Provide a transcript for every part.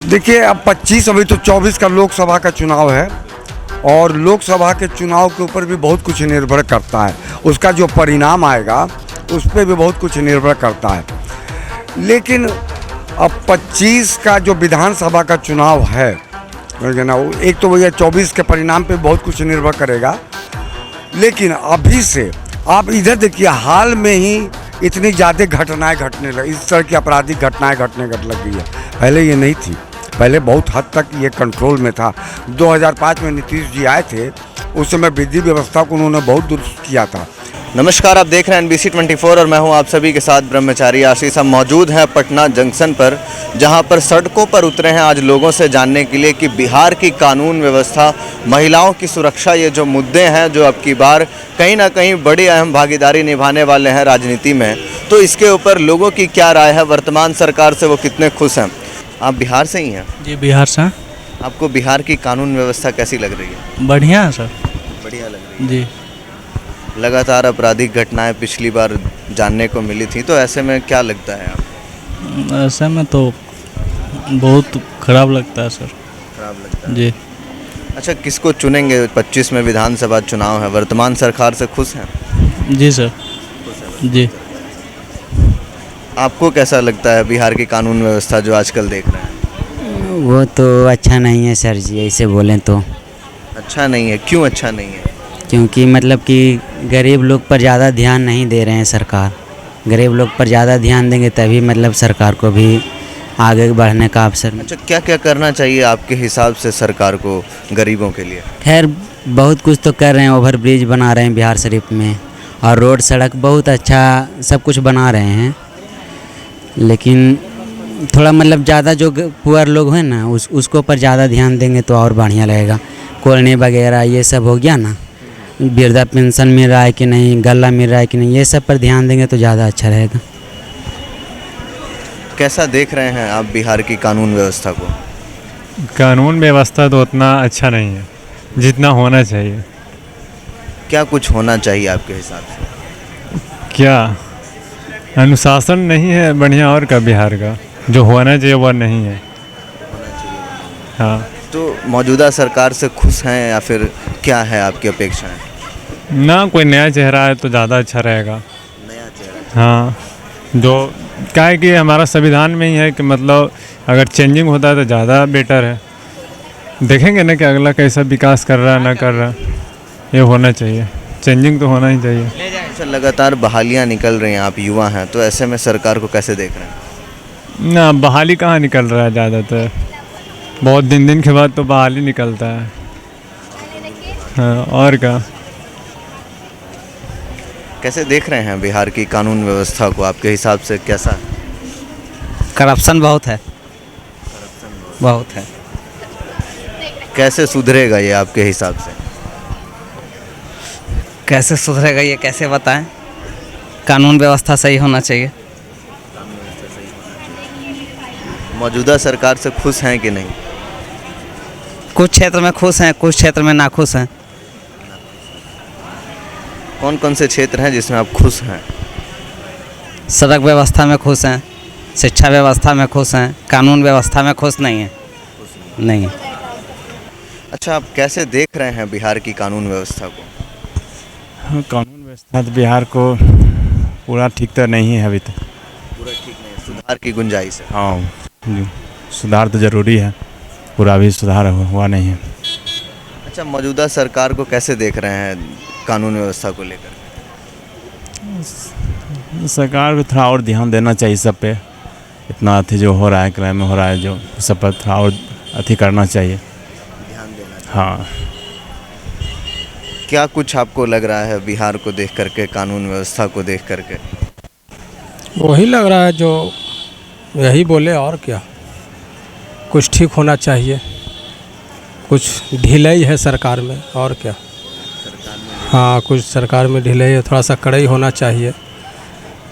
देखिए, अब 25 अभी तो 24 का लोकसभा का चुनाव है और लोकसभा के चुनाव के ऊपर भी बहुत कुछ निर्भर करता है। उसका जो परिणाम आएगा उस पर भी बहुत कुछ निर्भर करता है। लेकिन अब 25 का जो विधानसभा का चुनाव है ना, एक तो भैया 24 के परिणाम पे बहुत कुछ निर्भर करेगा। लेकिन अभी से आप इधर देखिए, हाल में ही इतनी ज़्यादा घटनाएं घटने लगी, इस तरह की आपराधिक घटनाएं घटने लग गई है। पहले ये नहीं थी, पहले बहुत हद तक ये कंट्रोल में था। 2005 में नीतीश जी आए थे, उस समय विधि व्यवस्था को उन्होंने बहुत दुरुस्त किया था। नमस्कार, आप देख रहे हैं NBC 24 और मैं हूं आप सभी के साथ ब्रह्मचारी आशीष। हम मौजूद हैं पटना जंक्शन पर, जहां पर सड़कों पर उतरे हैं आज लोगों से जानने के लिए कि बिहार की कानून व्यवस्था, महिलाओं की सुरक्षा, ये जो मुद्दे हैं जो अब की बार कहीं ना कहीं बड़ी अहम भागीदारी निभाने वाले हैं राजनीति में, तो इसके ऊपर लोगों की क्या राय है, वर्तमान सरकार से वो कितने खुश हैं। आप बिहार से ही हैं? जी, बिहार से। आपको बिहार की कानून व्यवस्था कैसी लग रही है? बढ़िया है सर। बढ़िया लग रही है जी। लगातार आपराधिक घटनाएं पिछली बार जानने को मिली थी, तो ऐसे में क्या लगता है आप? ऐसे में तो बहुत खराब लगता है सर। खराब लगता है जी। अच्छा, किसको चुनेंगे? 25 में विधानसभा चुनाव है, वर्तमान सरकार से खुश हैं? जी सर। जी। आपको कैसा लगता है बिहार की कानून व्यवस्था जो आजकल देख रहे हैं? वो तो अच्छा नहीं है सर जी, ऐसे बोलें तो। अच्छा नहीं है? क्यों अच्छा नहीं है? क्योंकि मतलब कि गरीब लोग पर ज़्यादा ध्यान नहीं दे रहे हैं सरकार। गरीब लोग पर ज़्यादा ध्यान देंगे तभी मतलब सरकार को भी आगे बढ़ने का अवसर। अच्छा, क्या क्या करना चाहिए आपके हिसाब से सरकार को गरीबों के लिए? खैर बहुत कुछ तो कर रहे हैं, ओवर ब्रिज बना रहे हैं बिहार शरीफ में, और रोड सड़क बहुत अच्छा सब कुछ बना रहे हैं। लेकिन थोड़ा मतलब ज़्यादा जो पुअर लोग हैं ना, उसको पर ज़्यादा ध्यान देंगे तो और बढ़िया लगेगा। कॉलोनी वगैरह ये सब हो गया ना, वृद्धा पेंशन मिल रहा है कि नहीं, गल्ला मिल रहा है कि नहीं, ये सब पर ध्यान देंगे तो ज़्यादा अच्छा रहेगा। कैसा देख रहे हैं आप बिहार की कानून व्यवस्था को? कानून व्यवस्था तो उतना अच्छा नहीं है जितना होना चाहिए। क्या कुछ होना चाहिए आपके हिसाब से? क्या अनुशासन नहीं है बढ़िया, और का बिहार का जो होना चाहिए वह नहीं है। हाँ, तो मौजूदा सरकार से खुश हैं या फिर क्या है आपकी अपेक्षाएं? ना कोई नया चेहरा है तो ज़्यादा अच्छा रहेगा। नया चेहरा? हाँ, जो क्या है कि हमारा संविधान में ही है कि मतलब अगर चेंजिंग होता है तो ज़्यादा बेटर है। देखेंगे ना कि अगला कैसा विकास कर रहा है ना कर रहा है, ये होना चाहिए, चेंजिंग तो होना ही चाहिए। अच्छा, लगातार बहालियाँ निकल रही हैं, आप युवा हैं, तो ऐसे में सरकार को कैसे देख रहे हैं? ना बहाली कहाँ निकल रहा है, ज़्यादातर बहुत दिन के बाद तो बहाली निकलता है। हाँ, और क्या? कैसे देख रहे हैं बिहार की कानून व्यवस्था को, आपके हिसाब से कैसा है? करप्शन बहुत है, बहुत है। कैसे सुधरेगा ये आपके हिसाब से? कैसे सुधरेगा ये कैसे बताएं? कानून व्यवस्था सही होना चाहिए। मौजूदा सरकार से खुश हैं कि नहीं? कुछ क्षेत्र में खुश हैं, कुछ क्षेत्र में नाखुश हैं। कौन कौन से क्षेत्र हैं जिसमें आप खुश हैं? सड़क व्यवस्था में खुश हैं, शिक्षा व्यवस्था में खुश हैं, कानून व्यवस्था में खुश नहीं हैं। नहीं। अच्छा, आप कैसे देख रहे हैं बिहार की कानून व्यवस्था को? हाँ, कानून व्यवस्था तो बिहार को पूरा ठीक तो नहीं है अभी तक। पूरा ठीक नहीं, सुधार की गुंजाइश है। हाँ जी, सुधार तो ज़रूरी है, पूरा भी सुधार हुआ नहीं है। अच्छा, मौजूदा सरकार को कैसे देख रहे हैं कानून व्यवस्था को लेकर? सरकार को थोड़ा और ध्यान देना चाहिए सब पे। इतना अथी जो हो रहा है, क्राइम हो रहा है, जो सब पर थोड़ा और अथी करना चाहिए, ध्यान देना चाहिए। हाँ। क्या कुछ आपको लग रहा है बिहार को देख करके, कानून व्यवस्था को देख करके? वही लग रहा है जो यही बोले, और क्या। कुछ ठीक होना चाहिए, कुछ ढिलाई है सरकार में, और क्या। हाँ, कुछ सरकार में ढिलाई है, थोड़ा सा कड़ाई होना चाहिए।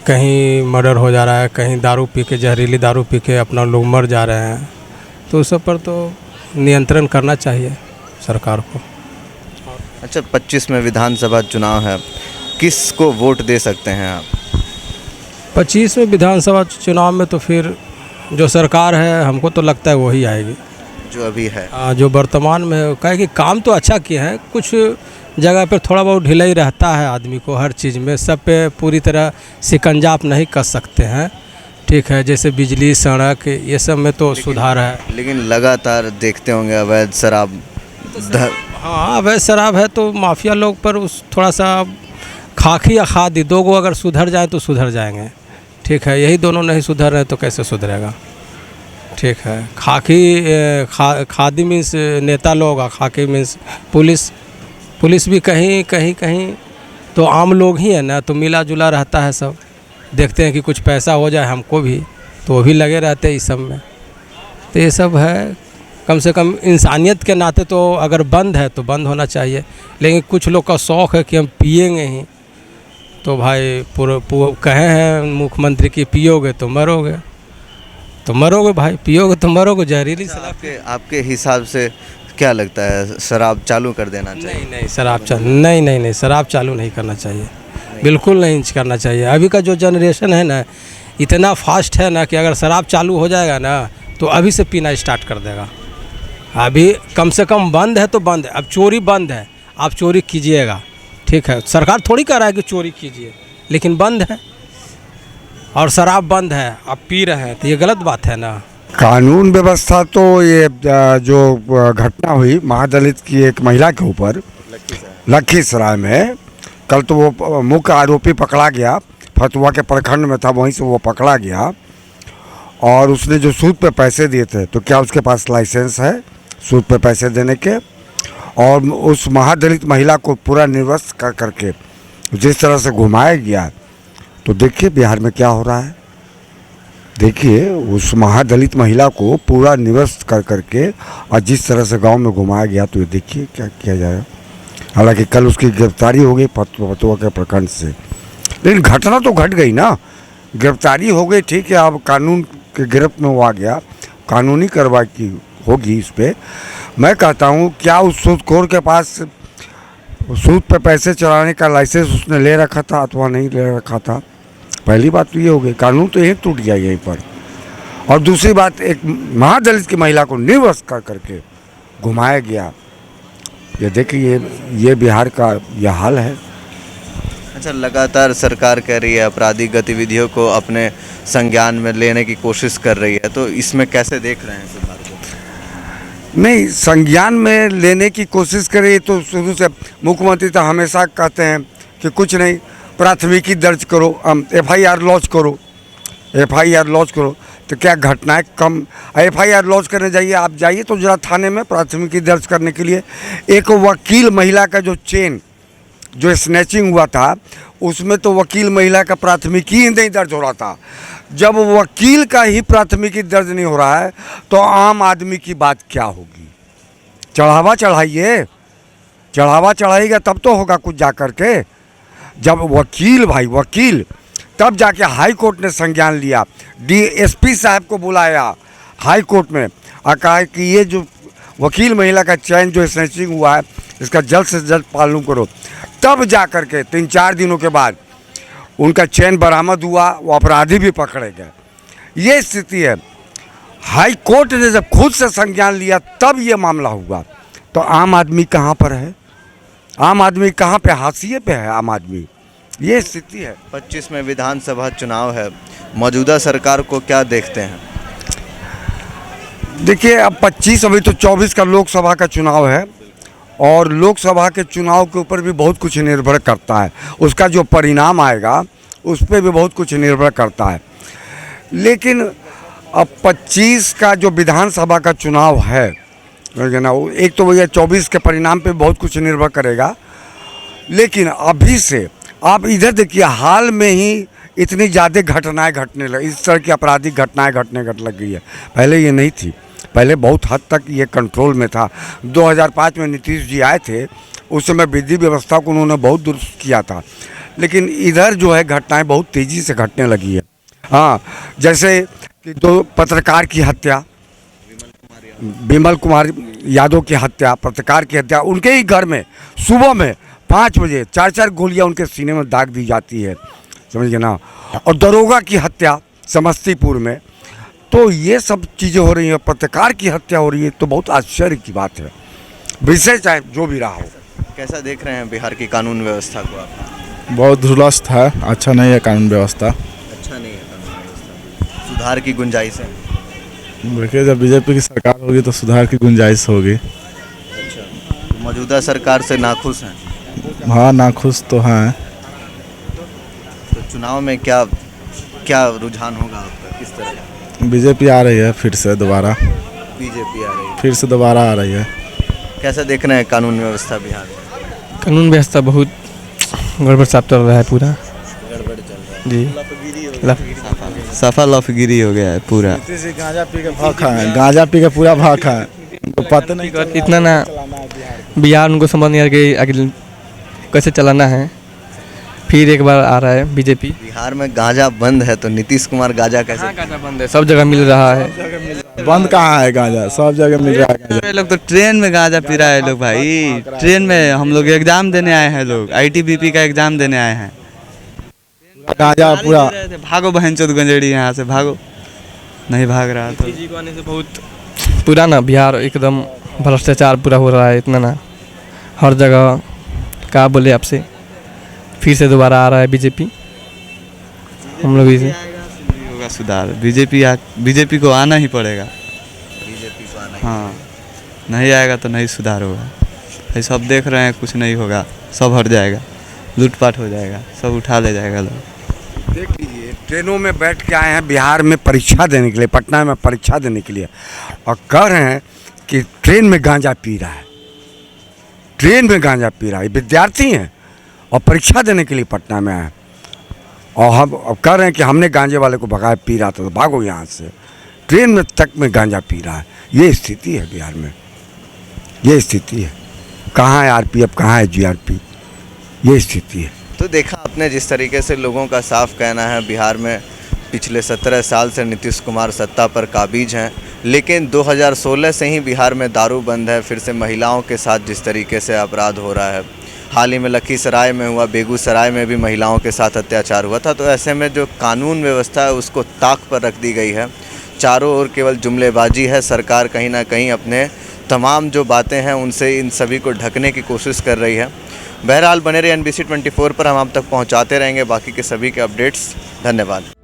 कहीं मर्डर हो जा रहा है, कहीं दारू पी के, जहरीली दारू पी के अपना लोग मर जा रहे हैं, तो उस सब पर तो नियंत्रण करना चाहिए सरकार को। अच्छा, 25 में विधानसभा चुनाव है, किसको वोट दे सकते हैं आप? 25 में विधानसभा चुनाव में तो फिर जो सरकार है हमको तो लगता है वही आएगी जो अभी है। जो वर्तमान में कहे कि काम तो अच्छा किए हैं, कुछ जगह पर थोड़ा बहुत ढिलाई रहता है आदमी को, हर चीज़ में सब पे पूरी तरह शिकंजा आप नहीं कस सकते हैं, ठीक है। जैसे बिजली, सड़क, ये सब में तो सुधार है। लेकिन लगातार देखते होंगे अवैध शराब हाँ, अवैध शराब है तो माफिया लोग पर उस थोड़ा सा खाकी या खादी, दो गो अगर सुधर जाए तो सुधर जाएंगे, ठीक है। यही दोनों नहीं सुधर रहे तो कैसे सुधरेगा, ठीक है। खादी मीन्स नेता लोग, और खाकी मीन्स पुलिस भी कहीं कहीं तो आम लोग ही है ना, तो मिला जुला रहता है सब। देखते हैं कि कुछ पैसा हो जाए हमको भी, तो वो भी लगे रहते हैं इस सब में। तो ये सब है, कम से कम इंसानियत के नाते तो अगर बंद है तो बंद होना चाहिए। लेकिन कुछ लोग का शौक़ है कि हम पिएंगे ही, तो भाई कहे हैं मुख्यमंत्री की पियोगे तो मरोगे, तो मरोगे भाई, पियोगे तो मरोगे, जहरीली शराब। आपके हिसाब से क्या लगता है, शराब चालू कर देना चाहिए? नहीं, शराब चालू नहीं, शराब चालू नहीं करना चाहिए, बिल्कुल नहीं करना चाहिए। अभी का जो जनरेशन है ना, इतना फास्ट है ना कि अगर शराब चालू हो जाएगा ना तो अभी से पीना स्टार्ट कर देगा। अभी कम से कम बंद है तो बंद है, अब चोरी बंद है, आप चोरी कीजिएगा, ठीक है। सरकार थोड़ी कह रहा है कि चोरी कीजिए, लेकिन बंद है और शराब बंद है, आप पी रहे हैं, तो ये गलत बात है ना। कानून व्यवस्था तो ये जो घटना हुई महादलित की एक महिला के ऊपर लखीसराय में, कल तो वो मुख्य आरोपी पकड़ा गया, फतुआ के प्रखंड में था, वहीं से वो पकड़ा गया। और उसने जो सूद पे पैसे दिए थे, तो क्या उसके पास लाइसेंस है सूद पे पैसे देने के? और उस महादलित महिला को पूरा निर्वस्त्र कर करके जिस तरह से घुमाया गया, तो देखिए बिहार में क्या हो रहा है। देखिए उस महादलित महिला को पूरा निवस्त कर करके और जिस तरह से गांव में घुमाया गया, तो ये देखिए क्या किया जाएगा। हालांकि कल उसकी गिरफ्तारी हो गई फतुआ के प्रखंड से, लेकिन घटना तो घट गई ना, गिरफ्तारी हो गई, ठीक है। अब कानून के गिरफ्त में वो आ गया, कानूनी कार्रवाई की होगी इस पर। मैं कहता हूँ क्या उस सूदखोर के पास सूद पे पैसे चलाने का लाइसेंस उसने ले रखा था अथवा नहीं ले रखा था? पहली बात तो ये हो गई, कानून तो यही टूट गया यहीं पर। और दूसरी बात, एक महादलित की महिला को निर्वस्त्र कर करके घुमाया गया। ये देखिए ये बिहार का यह हाल है। अच्छा, लगातार सरकार कह रही है आपराधिक गतिविधियों को अपने संज्ञान में लेने की कोशिश कर रही है, तो इसमें कैसे देख रहे हैं सुधार को? नहीं, संज्ञान में लेने की कोशिश करे तो शुरू से मुख्यमंत्री तो हमेशा कहते हैं कि कुछ नहीं, प्राथमिकी दर्ज करो, FIR लॉन्च करो, FIR लॉन्च करो। तो क्या घटनाएं कम? FIR लॉन्च करने जाइए, आप जाइए तो जरा थाने में प्राथमिकी दर्ज करने के लिए। एक वकील महिला का जो चेन जो स्नैचिंग हुआ था, उसमें तो वकील महिला का प्राथमिकी ही नहीं दर्ज हो रहा था। जब वकील का ही प्राथमिकी दर्ज नहीं हो रहा है तो आम आदमी की बात क्या होगी? चढ़ावा चढ़ाइए, चढ़ावा चढ़ाइएगा तब तो होगा कुछ जा कर के। जब वकील तब जाके हाई कोर्ट ने संज्ञान लिया, DSP साहब को बुलाया हाई कोर्ट में और कहा कि ये जो वकील महिला का चैन जो स्नैचिंग हुआ है, इसका जल्द से जल्द पालन करो। तब जा कर के 3-4 दिनों के बाद उनका चैन बरामद हुआ, वो अपराधी भी पकड़े गए। ये स्थिति है। हाई कोर्ट ने जब खुद से संज्ञान लिया तब ये मामला हुआ, तो आम आदमी कहाँ पर है? आम आदमी कहाँ पे? हाशिए पे है आम आदमी। ये स्थिति है। 25 में विधानसभा चुनाव है, मौजूदा सरकार को क्या देखते हैं? देखिए अब 25, अभी तो 24 का लोकसभा का चुनाव है, और लोकसभा के चुनाव के ऊपर भी बहुत कुछ निर्भर करता है। उसका जो परिणाम आएगा उस पर भी बहुत कुछ निर्भर करता है। लेकिन अब 25 का जो विधानसभा का चुनाव है ना, एक तो भैया 24 के परिणाम पे बहुत कुछ निर्भर करेगा। लेकिन अभी से आप इधर देखिए, हाल में ही इतनी ज़्यादा घटनाएं घटने लगी, इस तरह की आपराधिक घटनाएं घटने लग गई है। पहले ये नहीं थी, पहले बहुत हद तक ये कंट्रोल में था। 2005 में नीतीश जी आए थे, उस समय विधि व्यवस्था को उन्होंने बहुत दुरुस्त किया था। लेकिन इधर जो है घटनाएं बहुत तेज़ी से घटने लगी है। हाँ, जैसे कि 2 पत्रकार की हत्या, विमल कुमार यादव की हत्या, पत्रकार की हत्या, उनके ही घर में सुबह में 5 बजे 4-4 गोलियां उनके सीने में दाग दी जाती है, समझ गए ना। और दरोगा की हत्या समस्तीपुर में, तो ये सब चीज़ें हो रही हैं, पत्रकार की हत्या हो रही है, तो बहुत आश्चर्य की बात है। विषय चाहे जो भी रहा हो। कैसा देख रहे हैं बिहार की कानून व्यवस्था को आप? बहुत दुरुस्त है, अच्छा नहीं है कानून व्यवस्था। अच्छा नहीं है कानून व्यवस्था, सुधार की गुंजाइश है। देखिए जब बीजेपी की सरकार होगी तो सुधार की गुंजाइश होगी। अच्छा, तो मौजूदा सरकार से नाखुश हैं? हाँ नाखुश तो हैं। तो चुनाव में क्या क्या रुझान होगा आपका, किस तरह? बीजेपी आ रही है फिर से दोबारा, बीजेपी आ रही है। फिर से दोबारा आ रही है। कैसा देख रहे हैं कानून व्यवस्था बिहार में? कानून व्यवस्था बहुत गड़बड़ साफ चल रहा है पूरा। गड़बड़ चल रहा है जी सफा लफगिरी हो गया है पूरा। गांजा पी के भाग खाए, गांजा पी के पूरा भाग खाए, उनको पता नहीं इतना ना बिहार उनको समझ नहीं आ रहा कि आगे कैसे चलाना है। फिर एक बार आ रहा है बीजेपी। बिहार में गांजा बंद है तो नीतीश कुमार गांजा कैसे? गांजा बंद है, सब जगह मिल रहा है। बंद कहाँ है गांजा, सब जगह मिल रहा है गांजा। ये लोग तो ट्रेन में गांजा पी रहा है लोग भाई। ट्रेन में हम लोग एग्जाम देने आए हैं, लोग ITBP का एग्जाम देने आए हैं। गांजा पूरा भागो बहनचोद गंजेड़ी यहाँ से भागो, नहीं भाग रहा तो। जी को आने से बहुत पूरा ना बिहार एकदम भ्रष्टाचार पूरा हो रहा है। इतना ना हर जगह क्या बोले आपसे, फिर से दोबारा आ रहा है बीजेपी। हम लोग इसे होगा सुधार, बीजेपी को आना ही पड़ेगा। बीजेपी को आना हाँ, नहीं आएगा तो नहीं सुधार होगा। ये सब देख रहे हैं, कुछ नहीं होगा, सब हट जाएगा, लूटपाट हो जाएगा, सब उठा ले जाएगा लोग। देख लीजिए, ट्रेनों में बैठ के आए हैं बिहार में परीक्षा देने के लिए, पटना में परीक्षा देने के लिए, और कह रहे हैं कि ट्रेन में गांजा पी रहा है। ट्रेन में गांजा पी रहा है, विद्यार्थी हैं और परीक्षा देने के लिए पटना में आए, और हम अब कह रहे हैं कि हमने गांजे वाले को भगाया, पी रहा था तो भागो यहाँ से। ट्रेन में तक में गांजा पी रहा है। ये स्थिति है बिहार में, ये स्थिति है। कहाँ है RPF, कहाँ है GRP, ये स्थिति है। तो देखा आपने जिस तरीके से लोगों का साफ कहना है, बिहार में पिछले 17 साल से नीतीश कुमार सत्ता पर काबिज हैं, लेकिन 2016 से ही बिहार में दारू बंद है। फिर से महिलाओं के साथ जिस तरीके से अपराध हो रहा है, हाल ही में लखीसराय में हुआ, बेगूसराय में भी महिलाओं के साथ अत्याचार हुआ था। तो ऐसे में जो कानून व्यवस्था है उसको ताक पर रख दी गई है। चारों ओर केवल जुमलेबाजी है। सरकार कहीं ना कहीं अपने तमाम जो बातें हैं उनसे इन सभी को ढकने की कोशिश कर रही है। बहरहाल बने रहे NBC 24 पर, हम आप तक पहुंचाते रहेंगे बाकी के सभी के अपडेट्स। धन्यवाद।